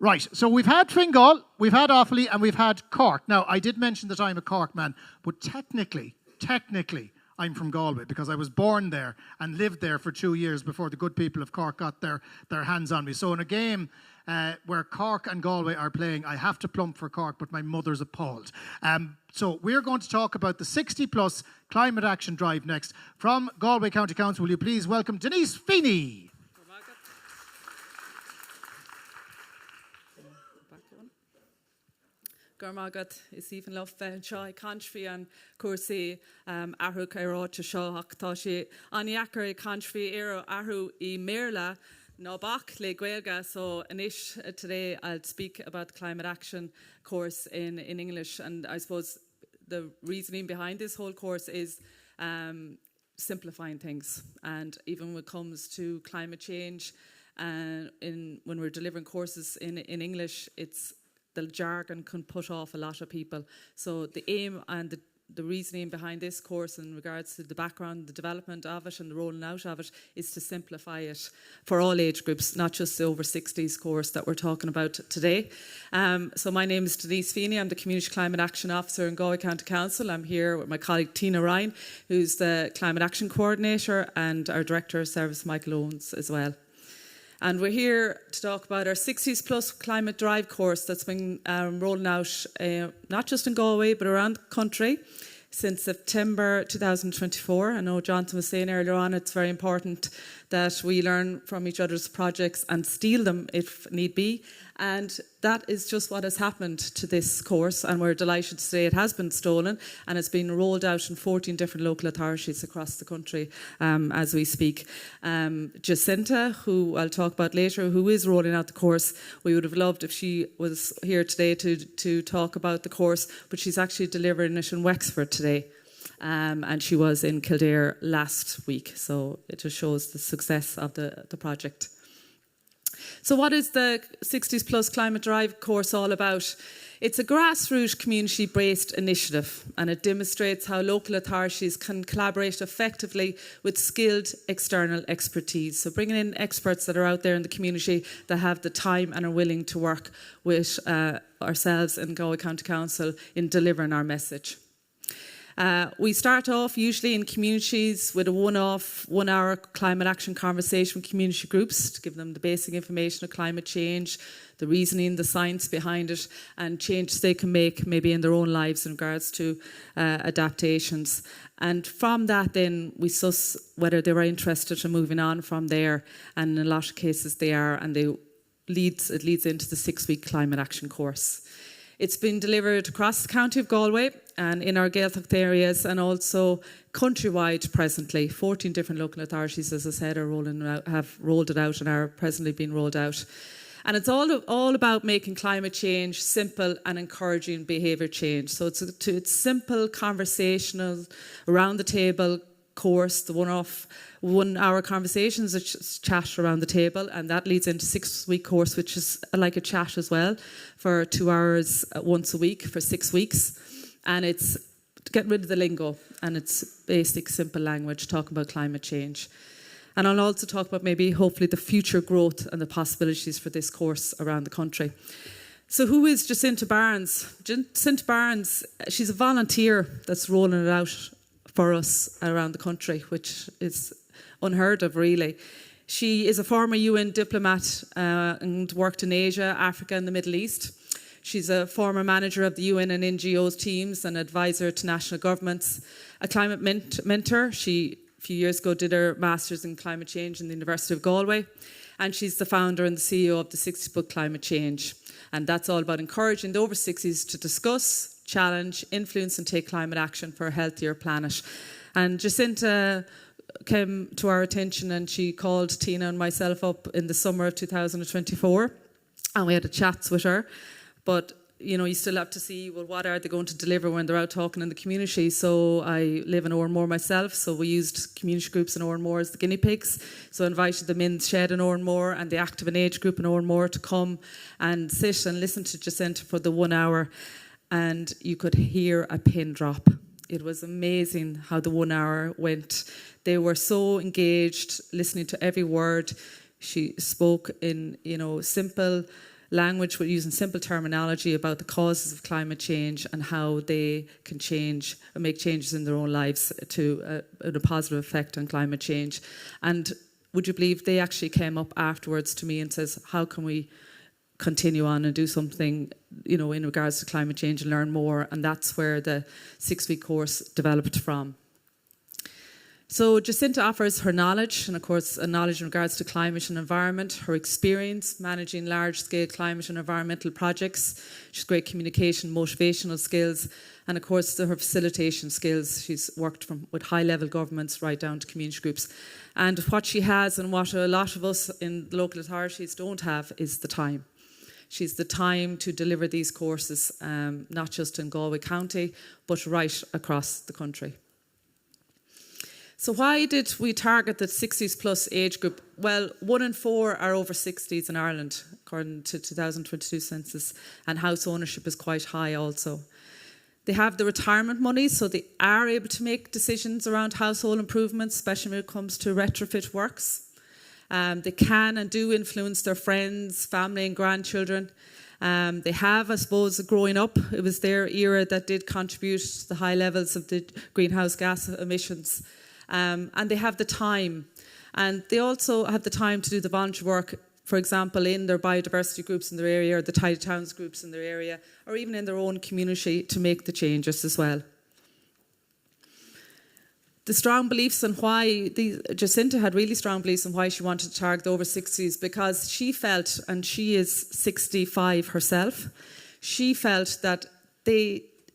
Right, so we've had Fingal, we've had Offaly, and we've had Cork. Now, I did mention that I'm a Cork man, but technically, I'm from Galway because I was born there and lived there for 2 years before the good people of Cork got their hands on me. So in a game where Cork and Galway are playing, I have to plump for Cork, but my mother's appalled. So we're going to talk about the 60-plus climate action drive next. From Galway County Council, will you please welcome Denise Feeney. Gormagat is even love Shai country and Corsi Aru Kairo to show Haktoshi Aniakari country era Aru I Mirla no bach le Guelga. So Anish today I'll speak about the climate action course in English, and I suppose the reasoning behind this whole course is simplifying things, and even when it comes to climate change and when we're delivering courses in English, it's the jargon can put off a lot of people. So the aim and the reasoning behind this course in regards to the background, the development of it and the rolling out of it is to simplify it for all age groups, not just the over 60s course that we're talking about today. So my name is Denise Feeney. I'm the Community Climate Action Officer in Galway County Council. I'm here with my colleague Tina Ryan, who's the Climate Action Coordinator, and our Director of Service, Michael Owens, as well. And we're here to talk about our 60s Plus Climate Drive course that's been rolling out not just in Galway but around the country since September 2024. I know Jonathan was saying earlier on it's very important that we learn from each other's projects and steal them if need be. And that is just what has happened to this course, and we're delighted to say it has been stolen and it's been rolled out in 14 different local authorities across the country as we speak. Jacinta, who I'll talk about later, who is rolling out the course, we would have loved if she was here today to talk about the course, but she's actually delivering it in Wexford today. And she was in Kildare last week, so it just shows the success of the project. So what is the 60s Plus Climate Drive course all about? It's a grassroots community-based initiative, and it demonstrates how local authorities can collaborate effectively with skilled external expertise. So bringing in experts that are out there in the community that have the time and are willing to work with ourselves in Galway County Council in delivering our message. We start off usually in communities with a one-off, 1 hour climate action conversation with community groups to give them the basic information of climate change, the reasoning, the science behind it, and changes they can make maybe in their own lives in regards to adaptations. And from that then we suss whether they were interested in moving on from there, and in a lot of cases they are, and it leads into the 6-week climate action course. It's been delivered across the county of Galway and in our Gaeltacht areas, and also countrywide presently. 14 different local authorities, as I said, have rolled it out and are presently being rolled out. And it's all about making climate change simple and encouraging behaviour change. So it's simple, conversational, around the table course, the one-off 1 hour conversations, it's chat around the table, and that leads into 6-week course, which is like a chat as well, for 2 hours once a week for 6 weeks. And it's getting rid of the lingo, and it's basic, simple language, talking about climate change. And I'll also talk about maybe, hopefully, the future growth and the possibilities for this course around the country. So who is Jacinta Barnes? Jacinta Barnes, she's a volunteer that's rolling it out for us around the country, which is unheard of, really. She is a former UN diplomat and worked in Asia, Africa and the Middle East. She's a former manager of the UN and NGOs teams and advisor to national governments, a climate mentor. She, a few years ago, did her Masters in Climate Change in the University of Galway. And she's the founder and the CEO of the 60s Book Climate Change. And that's all about encouraging the over 60s to discuss, challenge, influence and take climate action for a healthier planet. And Jacinta came to our attention and she called Tina and myself up in the summer of 2024, and we had a chat with her. But you know, you still have to see, well, what are they going to deliver when they're out talking in the community? So I live in Oranmore myself, so we used community groups in Oranmore as the guinea pigs. So I invited the Men's Shed in Oranmore and the Active and Age group in Oranmore to come and sit and listen to Jacinta for the 1 hour, and you could hear a pin drop. It was amazing how the 1 hour went. They were so engaged, listening to every word. She spoke in, simple language, with using simple terminology about the causes of climate change and how they can change or make changes in their own lives to a positive effect on climate change. And would you believe they actually came up afterwards to me and says, how can we continue on and do something, you know, in regards to climate change and learn more? And that's where the 6-week course developed from. So Jacinta offers her knowledge, and of course a knowledge in regards to climate and environment, her experience managing large-scale climate and environmental projects. She's great communication, motivational skills, and of course her facilitation skills. She's worked with high-level governments right down to community groups. And what she has, and what a lot of us in the local authorities don't have, is the time. She's the time to deliver these courses, not just in Galway County, but right across the country. So why did we target the 60s plus age group? Well, 1 in 4 are over 60s in Ireland, according to 2022 census, and house ownership is quite high also. They have the retirement money, so they are able to make decisions around household improvements, especially when it comes to retrofit works. They can and do influence their friends, family and grandchildren. They have, I suppose, growing up, it was their era that did contribute to the high levels of the greenhouse gas emissions. And they have the time. And they also have the time to do the volunteer work, for example, in their biodiversity groups in their area, or the tidy towns groups in their area, or even in their own community to make the changes as well. The strong beliefs and why, Jacinta had really strong beliefs on why she wanted to target the over 60s, because she felt, and she is 65 herself, she felt that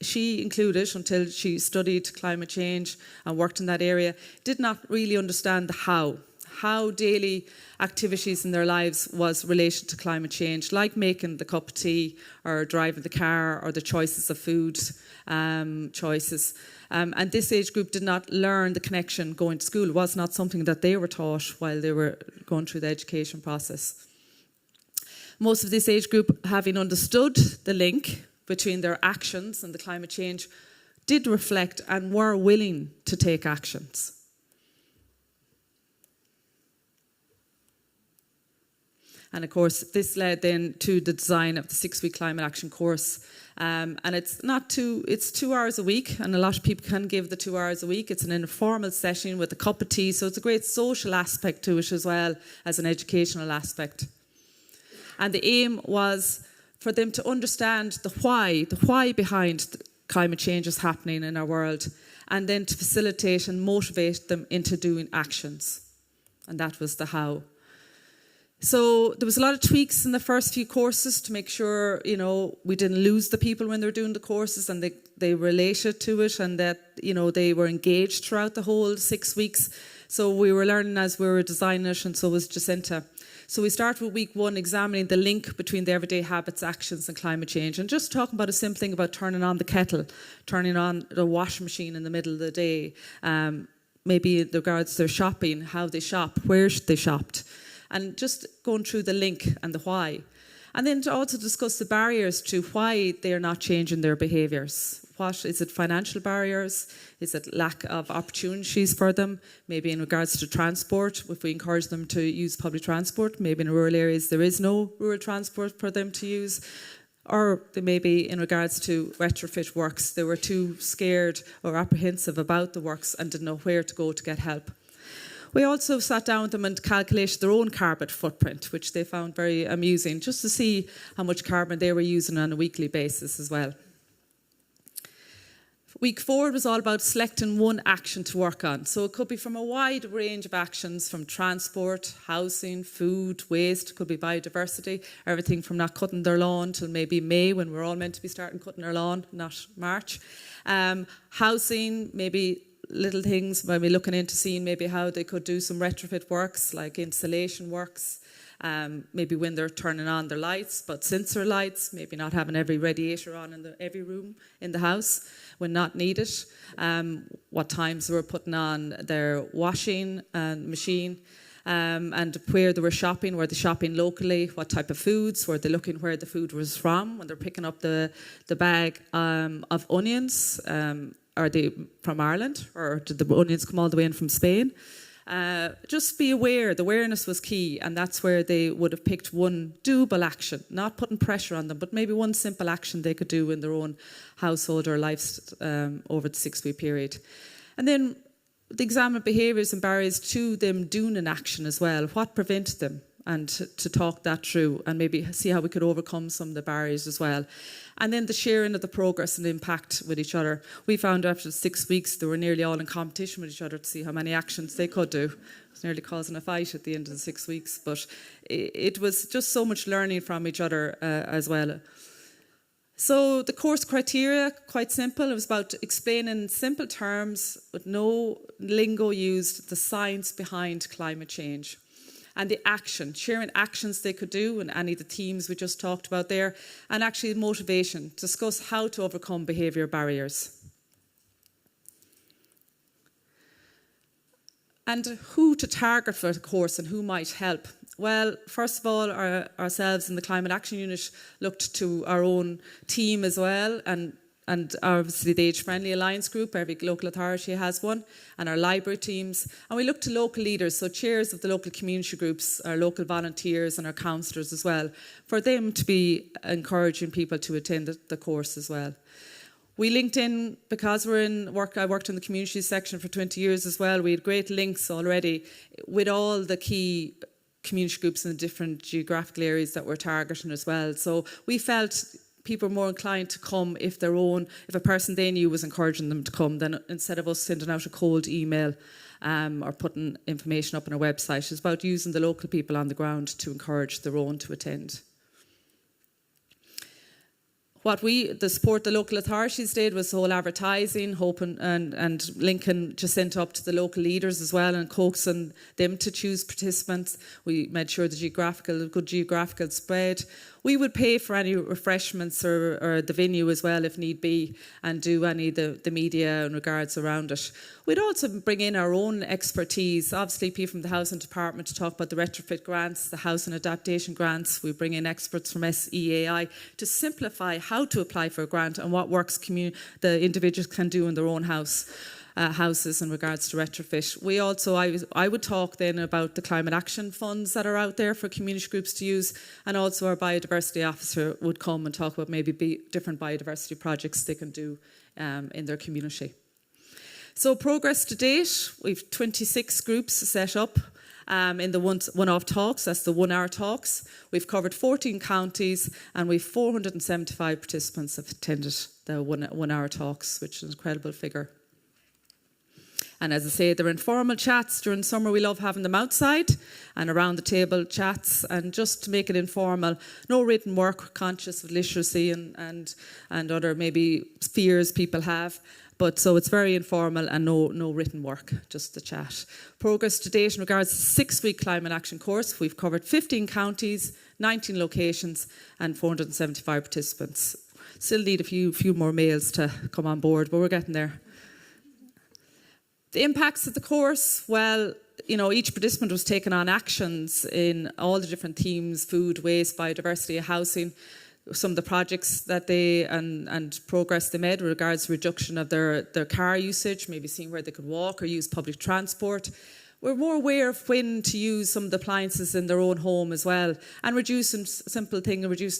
she included, until she studied climate change and worked in that area, did not really understand the how daily activities in their lives was related to climate change, like making the cup of tea or driving the car or the choices of food choices. And this age group did not learn the connection going to school. It was not something that they were taught while they were going through the education process. Most of this age group, having understood the link between their actions and the climate change, did reflect and were willing to take actions. And of course, this led then to the design of the 6-week climate action course. And it's 2 hours a week, and a lot of people can give the 2 hours a week. It's an informal session with a cup of tea, so it's a great social aspect to it as well as an educational aspect. And the aim was for them to understand the why behind the climate change is happening in our world, and then to facilitate and motivate them into doing actions. And that was the how. So there was a lot of tweaks in the first few courses to make sure, you know, we didn't lose the people when they were doing the courses, and they related to it, and that, you know, they were engaged throughout the whole 6 weeks. So we were learning as we were designing it, and so was Jacinta. So we start with week 1, examining the link between the everyday habits, actions and climate change, and just talking about a simple thing about turning on the kettle, turning on the washing machine in the middle of the day, maybe in regards to their shopping, how they shop, where they shopped, and just going through the link and the why. And then to also discuss the barriers to why they are not changing their behaviours. What is it? Financial barriers? Is it lack of opportunities for them? Maybe in regards to transport, if we encourage them to use public transport, maybe in rural areas there is no rural transport for them to use. Or they may be in regards to retrofit works. They were too scared or apprehensive about the works and didn't know where to go to get help. We also sat down with them and calculated their own carbon footprint, which they found very amusing, just to see how much carbon they were using on a weekly basis as well. Week 4 was all about selecting one action to work on. So it could be from a wide range of actions, from transport, housing, food, waste, it could be biodiversity, everything from not cutting their lawn till maybe May, when we're all meant to be starting cutting our lawn, not March. Housing, maybe little things, maybe looking into seeing maybe how they could do some retrofit works, like insulation works, maybe when they're turning on their lights, but sensor lights, maybe not having every radiator on in every room in the house when not needed, what times they were putting on their washing machine, and where they were shopping. Were they shopping locally? What type of foods? Were they looking where the food was from when they're picking up the bag of onions? Are they from Ireland, or did the onions come all the way in from Spain? Just be aware. The awareness was key, and that's where they would have picked one doable action, not putting pressure on them, but maybe one simple action they could do in their own household or lives over the 6-week period. And then the examine behaviours and barriers to them doing an action as well. What prevented them? And to talk that through and maybe see how we could overcome some of the barriers as well. And then the sharing of the progress and impact with each other. We found after 6 weeks they were nearly all in competition with each other to see how many actions they could do. It was nearly causing a fight at the end of the 6 weeks, but it was just so much learning from each other as well. So the course criteria, quite simple. It was about explaining in simple terms, with no lingo used, the science behind climate change. And the action, sharing actions they could do and any of the themes we just talked about there, and actually motivation, discuss how to overcome behaviour barriers. And who to target for the course and who might help. Well, first of all, ourselves in the Climate Action Unit looked to our own team as well, and obviously the Age Friendly Alliance group, every local authority has one, and our library teams. And we look to local leaders, so chairs of the local community groups, our local volunteers and our councillors as well, for them to be encouraging people to attend the course as well. We linked in, because I worked in the community section for 20 years as well, we had great links already with all the key community groups in the different geographical areas that we're targeting as well. So we felt people were more inclined to come if a person they knew was encouraging them to come, than instead of us sending out a cold email or putting information up on our website. It's about using the local people on the ground to encourage their own to attend. The support the local authorities did was the whole advertising, hoping and linking Jacinta up to the local leaders as well and coaxing them to choose participants. We made sure the good geographical spread. We would pay for any refreshments or the venue as well if need be, and do any of the media in regards around it. We'd also bring in our own expertise, obviously people from the Housing Department to talk about the retrofit grants, the housing adaptation grants. We bring in experts from SEAI to simplify how to apply for a grant and what works the individuals can do in their own houses in regards to retrofit. I would talk then about the climate action funds that are out there for community groups to use, and also our biodiversity officer would come and talk about maybe different biodiversity projects they can do in their community. So progress to date, we've 26 groups set up in the one-off talks, that's the 1 hour talks. We've covered 14 counties and we've 475 participants have attended the 1 hour talks, which is an incredible figure. And as I say, they're informal chats. During summer, we love having them outside and around the table chats, and just to make it informal. No written work, conscious of literacy and other maybe fears people have. But so it's very informal and no written work, just the chat. Progress to date in regards to the 6-week climate action course. We've covered 15 counties, 19 locations and 475 participants. Still need a few more males to come on board, but we're getting there. The impacts of the course, well, each participant was taking on actions in all the different themes: food, waste, biodiversity, housing. Some of the projects that they and progress they made with regards to reduction of their car usage, maybe seeing where they could walk or use public transport. We're more aware of when to use some of the appliances in their own home as well, and reducing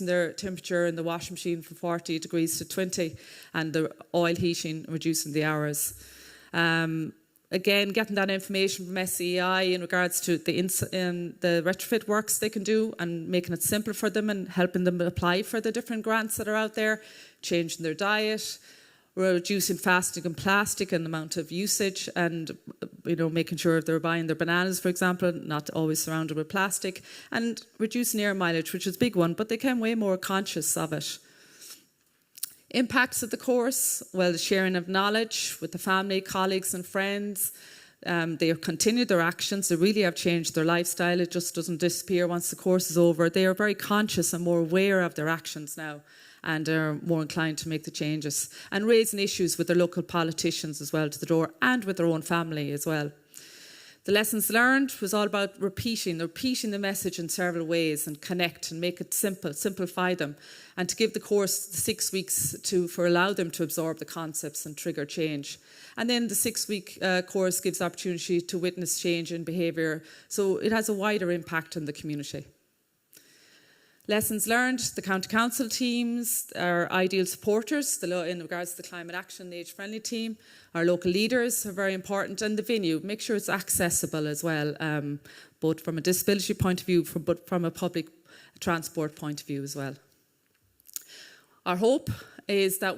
their temperature in the washing machine from 40 degrees to 20, and the oil heating, reducing the hours. Again, getting that information from SEI in regards to the retrofit works they can do and making it simpler for them and helping them apply for the different grants that are out there, changing their diet, reducing fasting and plastic and the amount of usage, and making sure if they're buying their bananas, for example, not always surrounded with plastic, and reducing air mileage, which is a big one, but they became way more conscious of it. Impacts of the course, well, the sharing of knowledge with the family, colleagues and friends. They have continued their actions. They really have changed their lifestyle. It just doesn't disappear once the course is over. They are very conscious and more aware of their actions now, and are more inclined to make the changes, and raising issues with their local politicians as well to the door, and with their own family as well. The lessons learned was all about repeating the message in several ways and connect and make it simple, simplify them, and to give the course 6 weeks for allow them to absorb the concepts and trigger change. And then the 6-week course gives opportunity to witness change in behaviour, so it has a wider impact on the community. Lessons learned, the county council teams, our ideal supporters, in regards to the climate action, the age-friendly team, our local leaders are very important, and the venue, make sure it's accessible as well, both from a disability point of view, but from a public transport point of view as well. Our hope is that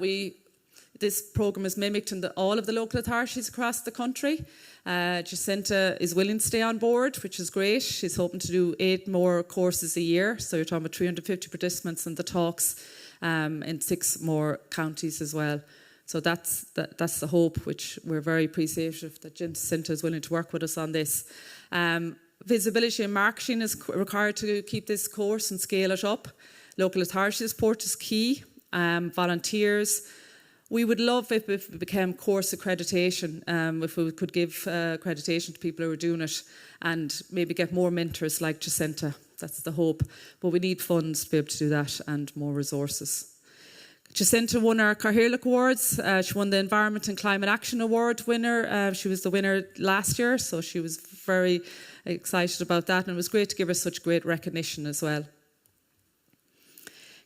this programme is mimicked in all of the local authorities across the country. Jacinta is willing to stay on board, which is great. She's hoping to do 8 more courses a year. So you're talking about 350 participants in the talks in 6 more counties as well. So that's the hope, which we're very appreciative that Jacinta is willing to work with us on this. Visibility and marketing is required to keep this course and scale it up. Local authority support is key. Volunteers. We would love if it became course accreditation, if we could give accreditation to people who are doing it and maybe get more mentors like Jacinta. That's the hope. But we need funds to be able to do that and more resources. Jacinta won our Cathaoirleach Awards. She won the Environment and Climate Action Award winner. She was the winner last year, so she was very excited about that. And it was great to give her such great recognition as well.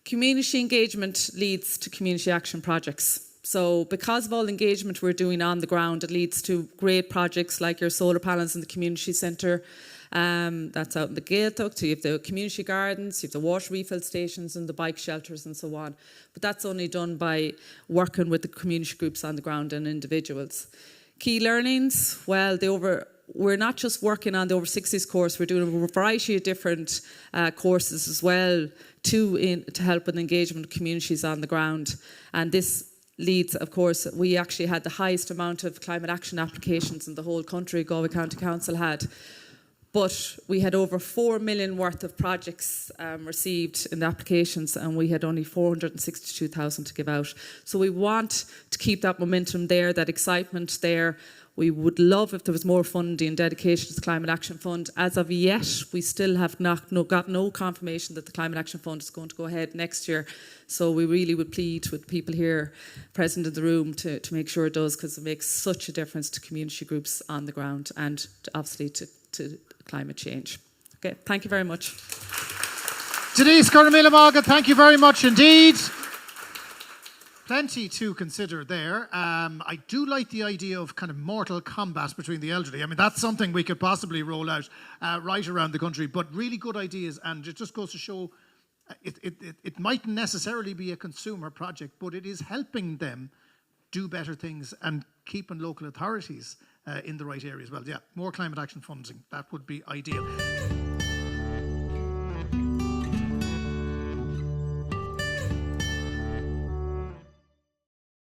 Community engagement leads to community action projects. So because of all the engagement we're doing on the ground, it leads to great projects like your solar panels in the community centre. That's out in the Gaeltacht. You have the community gardens, you have the water refill stations and the bike shelters and so on. But that's only done by working with the community groups on the ground and individuals. Key learnings, well, we're not just working on the over 60s course, we're doing a variety of different courses as well to help with engagement of communities on the ground. And this leads, of course, we actually had the highest amount of climate action applications in the whole country, Galway County Council had. But we had over 4 million worth of projects received in the applications, and we had only 462,000 to give out. So we want to keep that momentum there, that excitement there. We would love if there was more funding and dedication to the Climate Action Fund. As of yet, we still have got no confirmation that the Climate Action Fund is going to go ahead next year. So we really would plead with people here present in the room to make sure it does, because it makes such a difference to community groups on the ground and obviously to climate change. Okay, thank you very much. Denise Cornamila, thank you very much indeed. Plenty to consider there. I do like the idea of kind of mortal combat between the elderly. I mean, that's something we could possibly roll out right around the country, but really good ideas, and it just goes to show it mightn't necessarily be a consumer project, but it is helping them do better things and keeping local authorities in the right area as well. Yeah, more climate action funding, that would be ideal.